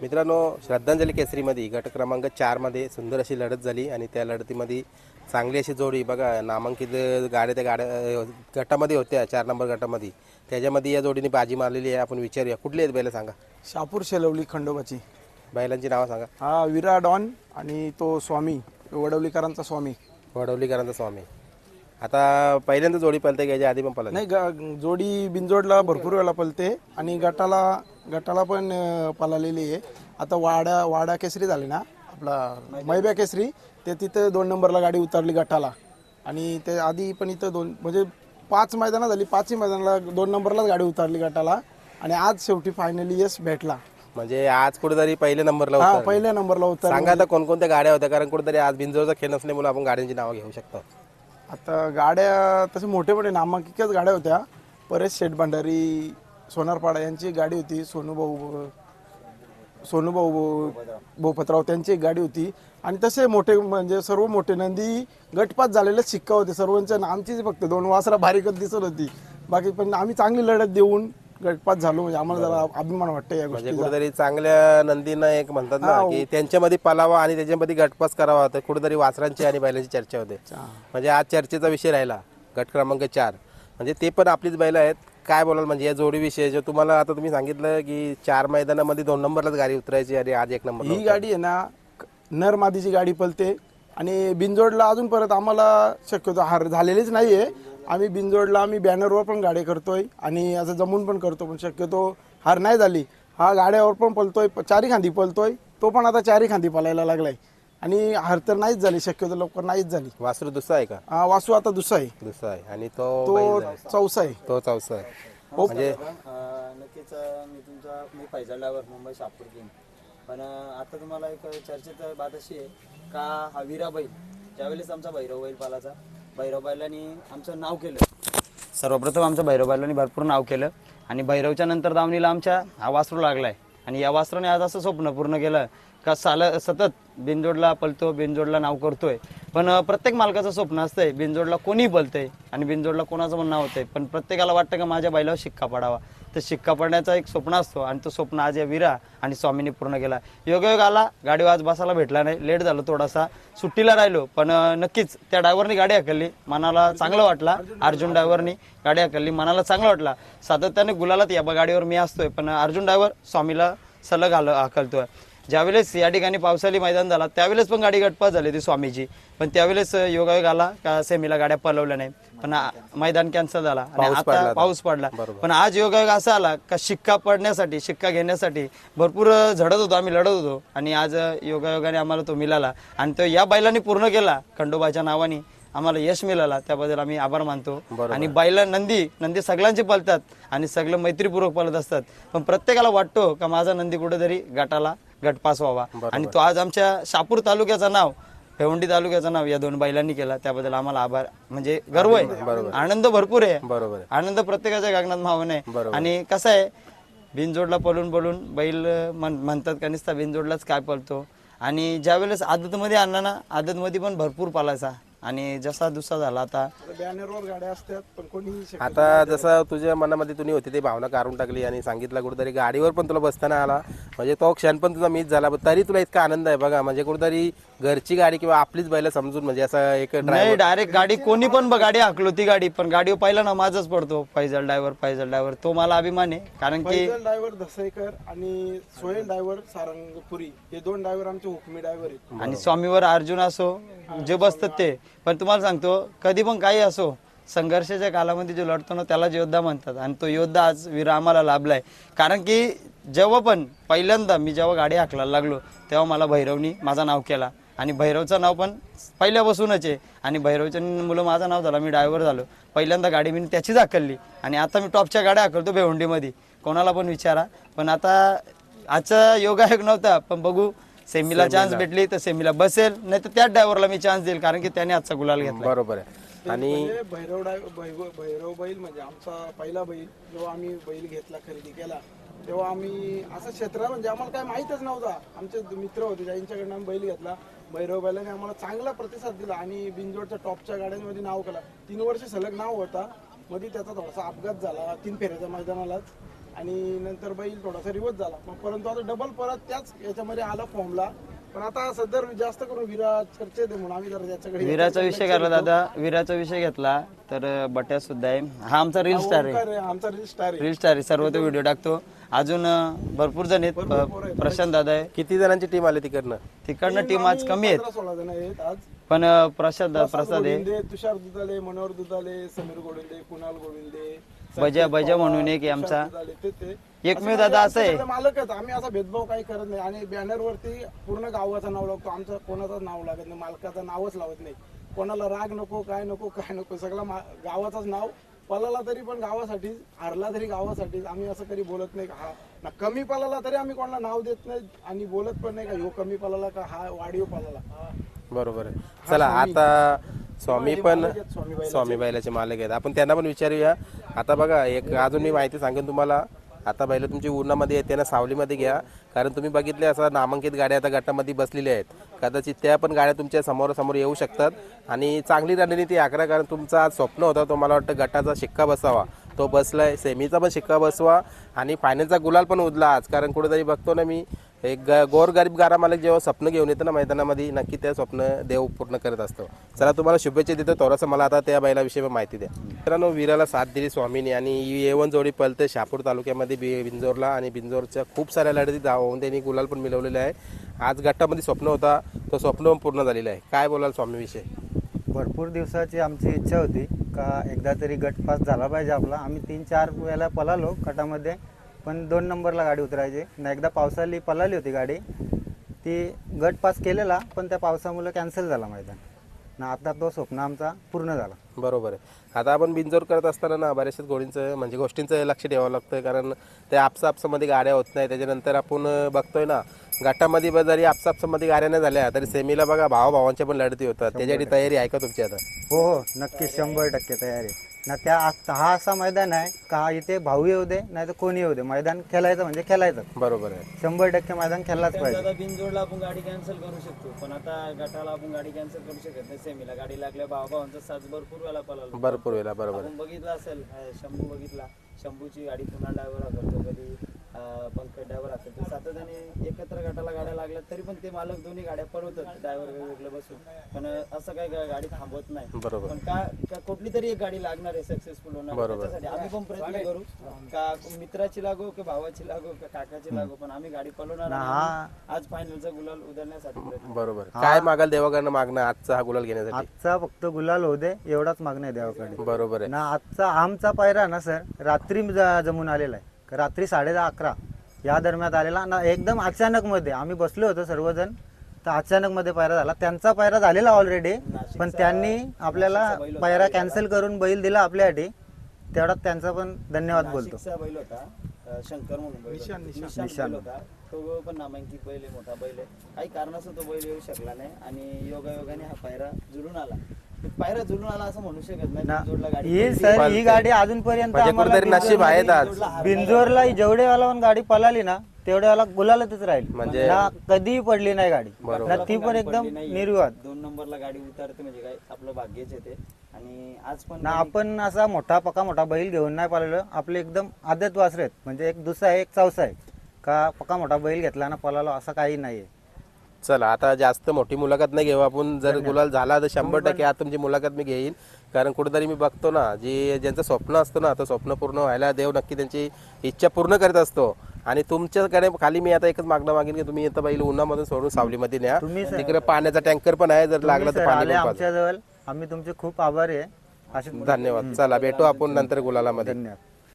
मित्रांनो, श्रद्धांजली केसरीमध्ये गट क्रमांक 4 मध्ये सुंदर अशी लढत झाली आणि त्या लढतीमध्ये चांगली अशी जोडी बघा नामांकित गाड्या त्या गाड्या गटामध्ये होत्या 4 नंबर गटामध्ये. त्याच्यामध्ये या जोडीने बाजी मारलेली आहे. आपण विचारूया कुठली आहेत बैल सांगा. शापूर शेलवली खंडोबाची. बैलांची नावं सांगा. हा विरा डॉन आणि तो स्वामी वडवलीकरांचा स्वामी. वडवलीकरांचा स्वामी. आता पहिल्यांदा जोडी पळते घ्यायच्या आधी पण पळत नाही जोडी बिंजोडला भरपूर वेळा पळते आणि गटाला पण पळालेली आहे. आता वाडा केसरी झाले ना आपला मैब्या केसरी, ते तिथं 2 नंबरला गाडी उतरली गटाला. आणि ते आधी पण इथं म्हणजे 5 मैदानं झाली, 5ही मैदानाला 2 नंबरलाच गाडी उतरली गटाला. आणि आज शेवटी फायनली यश भेटला. म्हणजे आज कुठेतरी पहिल्या नंबरला पहिल्या नंबरला उतर. सांगा आता कोणकोणत्या गाड्या होत्या, कारण कुठेतरी आज बिंजोरचा खेळ नसल्यामुळे आपण गाड्यांची नावं घेऊ शकतो. आता गाड्या तसे मोठे मोठे नामांकितच गाड्या होत्या. परेश शेठ भंडारी सोनारपाडा यांची गाडी होती. सोनूभाऊ भोपतराव त्यांची एक गाडी होती. आणि तसे मोठे म्हणजे सर्व मोठे नंदी गटपात झालेले शिक्का होते सर्वांच्या. आमचीच फक्त 2 वासरा बारीकच दिसत होती. बाकी पण आम्ही चांगली लढत देऊन गटपात झालो. म्हणजे आम्हाला जरा अभिमान वाटतं या म्हणजे गोष्टीचा. कुठेतरी चांगल्या नंदीनं एक म्हणतात ना की त्यांच्यामध्ये पलावा आणि त्याच्यामध्ये गटपास करावा, तर कुठेतरी वासरांची आणि बैलांची चर्चा होते. म्हणजे आज चर्चेचा विषय राहिला गट क्रमांक 4. म्हणजे ते पण आपलीच बैल आहेत. काय बोलाल म्हणजे या जोडीविषयी जो तुम्हाला आता तुम्ही सांगितलं की 4 मैदानामध्ये 2 नंबरलाच गाडी उतरायची आणि आज 1 नंबर. ही गाडी आहे ना नर मादीची गाडी पळते. आणि बिंजोडला अजून परत आम्हाला शक्यतो हार झालेलीच नाहीये. आम्ही बिंजोडला आम्ही बॅनरवर पण गाड्या करतोय आणि असं जमून पण करतो, पण शक्यतो हार नाही झाली. हा गाड्यावर पण पळतोय, 4ही खांदी पळतोय. तो पण आता 4ही खांदी पळायला लागलाय. आणि हार तर नाहीच झाली, शक्यतो लवकर नाहीच झाली. वासरू दुसरा आहे का? हा वासू आता दुसरा आहे. आणि तो तो चौसा आहे. तो चौसा आहे. म्हणजे नक्कीच मी फैजलडावर मुंबई शापूर किंग. पण आता तुम्हाला एक चर्चेत बात अशी आहे का हा वीरा बैल ज्यावेळेस आमचा भैरव बैल पालाचा, भैरव बैलांनी आमचं नाव केलं. सर्वप्रथम आमचं भैरव बैलांनी भरपूर नाव केलं. आणि भैरवच्या नंतर दावणीला आमच्या हा वासरू लागलाय. आणि या वासराने आज असं स्वप्न पूर्ण केलं का सतत बिनजोडला पळतो, बिनजोडला नाव करतोय. पण प्रत्येक मालकाचं स्वप्न असतंय बिनजोडला कोणी पळतंय आणि बिनजोडला कोणाचं पण नाव होतंय. पण प्रत्येकाला वाटतं का माझ्या बैलावर शिक्का पडावा. तर शिक्का पडण्याचा एक स्वप्न असतो आणि तो स्वप्न आज या वीरा आणि स्वामीने पूर्ण केला. योगायोग आला, गाडीवर आज बसायला भेटला नाही, लेट झालं थोडासा, सुट्टीला राहिलो. पण नक्कीच त्या ड्रायव्हरनी गाडी हाकलली, मनाला चांगलं वाटला. अर्जुन ड्रायव्हरनी गाडी हाकलली, मनाला चांगलं वाटला. सातत्याने गुलालात या गाडीवर मी असतोय, पण अर्जुन ड्रायव्हर स्वामीला सलग हाकलतोय. ज्यावेळेस या ठिकाणी पावसाळी मैदान झाला त्यावेळेस पण गाडी गटपास झाली ती स्वामीची. पण त्यावेळेस योगायोग आला का सेमीला गाड्या पळवल्या नाही, पण मैदान कॅन्सल झाला आणि आता पाऊस पडला. पण आज योगायोग असा आला का शिक्का घेण्यासाठी भरपूर झडत होतो, आम्ही लढत होतो. आणि आज योगायोगाने आम्हाला तो मिळाला आणि तो या बैलांनी पूर्ण केला. खंडोबाच्या नावाने आम्हाला यश मिळाला, त्याबद्दल आम्ही आभार मानतो. आणि बैला नंदी सगळ्यांचे पळतात आणि सगळं मैत्रीपूर्वक पळत असतात. पण प्रत्येकाला वाटतो का माझा नंदी कुठेतरी गटपास व्हावा. आणि तो आज आमच्या शापूर तालुक्याचं नाव, भिवंडी तालुक्याचं नाव या 2 बैलांनी केला. त्याबद्दल आम्हाला आभार, म्हणजे गर्व आहे, आनंद भरपूर आहे. आनंद प्रत्येकाच्या गगनात मावून आहे. आणि कसं आहे बिनजोडला पळून बैल म्हणतात का नुसता बिनजोडलाच काय पळतो. आणि ज्या वेळेस आदतमध्ये आणला ना, आदतमध्ये पण भरपूर पालायचा आणि जसा दुसरा झाला. आता बॅनरवर गाड्या असतात पण कोणी आता जसं तुझ्या मनामध्ये तुम्ही होती ते भावना काढून टाकली आणि सांगितलं कुठेतरी गाडीवर पण तुला बसताना आला, म्हणजे तो क्षण पण तुझा मिस झाला, तरी तुला इतका आनंद आहे बघा. म्हणजे कुठेतरी घरची गाडी किंवा आपलीच बैल समजून, म्हणजे असं एक नाही डायरेक्ट गाडी कोणी पण गाडी हाकलो ती गाडी, पण गाडीवर पहिला ना माझाच पडतो फैजल ड्रायव्हर. तो मला अभिमान आहे, कारण की ड्रायव्हर दसईकर आणि सोहेल ड्रायव्हर सारंगपुरी हे 2 ड्रायव्हर आमचे हुकमी ड्रायव्हर आहेत. आणि स्वामीवर अर्जुन असो जे बसतात ते. पण तुम्हाला सांगतो कधी पण काही असो, संघर्षाच्या कालामध्ये जो लढतो ना त्याला योद्धा म्हणतात. आणि तो योद्धा आज वीरा आम्हाला लाभलाय. कारण की जेव्हा पण पहिल्यांदा मी जेव्हा गाडी हाकलायला लागलो तेव्हा मला भैरवनी माझं नाव केला. आणि भैरवचं नाव पण पहिल्यापासूनच आहे. आणि भैरवच्या मुलं माझं नाव झालं, मी ड्रायव्हर झालो. पहिल्यांदा गाडी मी त्याचीच हाकलली आणि आता मी टॉपच्या गाड्या हाकलतो भिवंडीमध्ये, कोणाला पण विचारा. पण आता आजचा योगायोग नव्हता, पण बघू सेमीला चान्स भेटली तर सेमीला बसेल, नाही तर त्याच ड्रायव्हरला मी चान्स देईल, कारण की त्याने आजचा गुलाल घेतला. बरोबर आहे. आणि भैरव बैल म्हणजे आमचा पहिला बैल. जेव्हा आम्ही बैल घेतला, खरेदी केला, तेव्हा आम्ही असं क्षेत्र म्हणजे आम्हाला काय माहीतच नव्हता. आमचे मित्र होते ज्यांच्याकडनं आम्ही बैल घेतला. भैरव बैलाने आम्हाला चांगला प्रतिसाद दिला आणि बिनजोडच्या टॉपच्या गाड्यांमध्ये नाव केला. 3 वर्ष सलग नाव होता. मध्ये त्याचा थोडासा अपघात झाला 3 फेऱ्याच्या मैदानालाच. आणि नंतर बैल थोडासा रिवर्स झाला मग परंतु आता डबल परत त्याच याच्यामध्ये आला फॉर्मला. पण आता सध्या जास्त करून विरा चर्चेत आहे म्हणून आम्ही जरा त्याच्याकडे विराचा विषय करला दादा, विराचा विषय घेतला तर बट्या सुद्धा आहे. हा आमचा रील स्टार आहे, ओंकार आहे, आमचा रील स्टार आहे. रील स्टार आहे, सर्व तो व्हिडिओ टाकतो. अजून भरपूर जण आहेत, प्रशांत दादा आहे. किती जणांची टीम आली तिकडनं? तिकडनं टीम आज कमी आहेत 15-16 जण आहेत आज. पण प्रसाद आहे, गोविंदे, तुषार दुधाले, मनोहर दुधाले, समीर गोविंदे, कुणाल गोविंदे, बजा म्हणून एक आहे आमचा ते एकमेव दादा असं आहे. सगळे मालक आहेत. आम्ही असा भेदभाव काही करत नाही आणि बॅनर वरती पूर्ण गावाचं नाव लागतो. आमचं कोणाचं नाव लागत नाही, मालकाचं नावच लावत नाही. कोणाला राग नको, काय नको, सगळं गावाचंच नाव. पळाला तरी पण गावासाठी, हारला तरी गावासाठी. आम्ही असं कधी बोलत नाही का हा ना कमी पळाला तरी आम्ही कोणाला नाव देत नाही आणि बोलत पण नाही का ह्यो कमी पळाला का हा वाढीव पळाला. बरोबर आहे. चला आता स्वामी पण स्वामी बैलाचे मालक आहेत, आपण त्यांना पण विचारूया. आता बघा एक अजून मी माहिती सांगेन तुम्हाला. आता बैल तुमची उन्हामध्ये येते ना, सावलीमध्ये घ्या, कारण तुम्ही बघितले असं नामांकित गाड्या आता गटामध्ये बसलेल्या आहेत. कदाचित त्या पण गाड्या तुमच्या समोरासमोर येऊ शकतात आणि चांगली रणनीती आखरा. कारण तुमचं आज स्वप्न होता तो, मला वाटतं गटाचा शिक्का बसावा, तो बसलाय. सेमीचा पण शिक्का बसवा आणि फायनलचा गुलाल पण उडला आज. कारण कुठेतरी बघतो ना मी, एक गोरगरीब गारा मालक जेव्हा स्वप्न घेऊन येतं ना मैदानामध्ये, नक्की ते स्वप्न देव पूर्ण करत असतो. चला तुम्हाला शुभेच्छा देतो. थोडंसं मला आता त्या बैलाविषयी माहिती द्या. मित्रांनो, वीराला साथ दिली स्वामीने आणि A1 जोडी पळते शहापूर तालुक्यामध्ये बिंजोरला आणि बिंजोरच्या खूप साऱ्या लढती धावून त्यांनी गुलाल पण मिळवलेले आहे. आज गटामध्ये स्वप्न होता, तो स्वप्न पण पूर्ण झालेलं आहे. काय बोलाल स्वामीविषयी? भरपूर दिवसाची आमची इच्छा होती का एकदा तरी गट पास झाला पाहिजे आपला. आम्ही 3-4 वेळेला पळालो गटामध्ये, पण 2 नंबरला गाडी उतरायची ना. एकदा पावसाली पळाली होती गाडी, ती गट पास केलेला पण त्या पावसामुळे कॅन्सल झाला मैदान ना. आता तो स्वप्न आमचा पूर्ण झाला. बरोबर आहे. आता आपण बिंजोर करत असताना ना बऱ्याचशाच गोष्टींचं लक्ष ठेवावं लागतं, कारण ते आपसामध्ये गाड्या होत नाही. त्याच्यानंतर आपण बघतोय ना गटामध्ये जरी आपसामध्ये गाड्या नाही झाल्या तरी सेमीला बघा भावांच्या पण लढती होतात. त्याच्यासाठी तयारी आहे का तुमची आता? हो नक्की 100% तयारी ना. हा असा मैदान आहे का इथे भाऊ येऊ दे नाही तर कोणी येऊ दे, मैदान खेळायचं म्हणजे खेळायचं. बरोबर आहे. 100% मैदान खेळलाच पाहिजे. दादा बिनजोडला आपण गाडी कॅन्सल करू शकतो, पण आता गटाला आपण गाडी कॅन्सल करू शकत नाही. सेमीला गाडी लागल्या भावांचा साज भरपूर वेळा पळाला, भरपूर वेळा. बरोबर आपण बघितलं असेल, शंभू बघितला, शंभूची गाडी पुन्हा ड्रायव्हर करतो, कधी पंकज ड्रायव्हर असतो. सातत्याने एकत्र गटाला गाड्या लागल्या तरी पण ते मालक दोन्ही गाड्या पळवतात, ड्रायव्हर वेगवेगळे बसून. पण असं काही गाडी थांबवत नाही. बरोबर. पण का कुठली तरी एक गाडी लागणार आहे सक्सेसफुल होणार. त्याच्यासाठी आम्ही पण प्रयत्न करू, का मित्राची लागो की भावाची लागो का काकाची लागो, पण आम्ही गाडी पळवणार आणि आज फायनलचा गुलाल उधळण्यासाठी प्रयत्न. बरोबर. काय मागाल देवाकडनं मागणं आजचा हा गुलाल घेण्यासाठी? आजचा फक्त गुलाल होऊ दे एवढाच मागणं आहे देवाकडे. बरोबर आहे ना. आजचा आमचा पायरा ना सर रात्री जमून आलेला आहे. रात्री 10:30-11 या दरम्यान आलेला ना. एकदम अचानक मध्ये आम्ही बसलो होतो सर्वजण, तर अचानक मध्ये पायरा झाला. त्यांचा पायरा झालेला ऑलरेडी, पण त्यांनी आपल्याला पायरा कॅन्सल करून बैल दिला आपल्यासाठी. तेवढाच त्यांचा पण धन्यवाद बोलतो. नाशिकचा बैल होता शंकर म्हणून बैल होता. निशान बैल होता, तो पण नामांकित बैल आहे, मोठा बैल आहे. काही कारणास्तव तो बैल येऊ शकला नाही आणि योगायोगाने हा पायरा जुळून आला. पायरा जुळून आला असं म्हणू शकत नाही. बिनजोडला गाडी ही सर ही गाडी अजूनपर्यंत म्हणजे कुठेतरी नशीब आहेत आज. बिंजोरला जेवढे वेळा पण गाडी पळाली ना तेवढ्या वेळेला गुलालच राहील, म्हणजे ना कधीही पडली नाही गाडी ना. ती पण एकदम निर्विवाद. 2 नंबरला गाडी उतरते म्हणजे काय आपलं भाग्यच येते. आणि आज पण ना आपण असा मोठा बैल घेऊन नाही पळालो. आपले एकदम आदत वासरे आहेत, म्हणजे एक दुसरा आहे एक चौसा आहे का पक्का मोठा बैल घेतला ना पळालो असं काही नाहीये. चला आता जास्त मोठी मुलाखत नाही घेऊ आपण. जर गुलाल झाला तर 100% आज तुमची मुलाखत मी घेईन, कारण कुठेतरी मी बघतो ना ज्यांचं स्वप्न असतं ना, तर स्वप्न पूर्ण व्हायला देव नक्की त्यांची इच्छा पूर्ण करत असतो. आणि तुमच्याकडे खाली मी आता एकच मागणं मागेन की तुम्ही येतं बैल उन्हामधून सोडून सावलीमध्ये न्या. तिकडे पाण्याचा टँकर पण आहे, जर लागला तर पाणी आमच्या जवळ. आम्ही तुमचे खूप आभारी आहे. धन्यवाद. चला भेटू आपण नंतर गुलालामध्ये. धन्यवाद.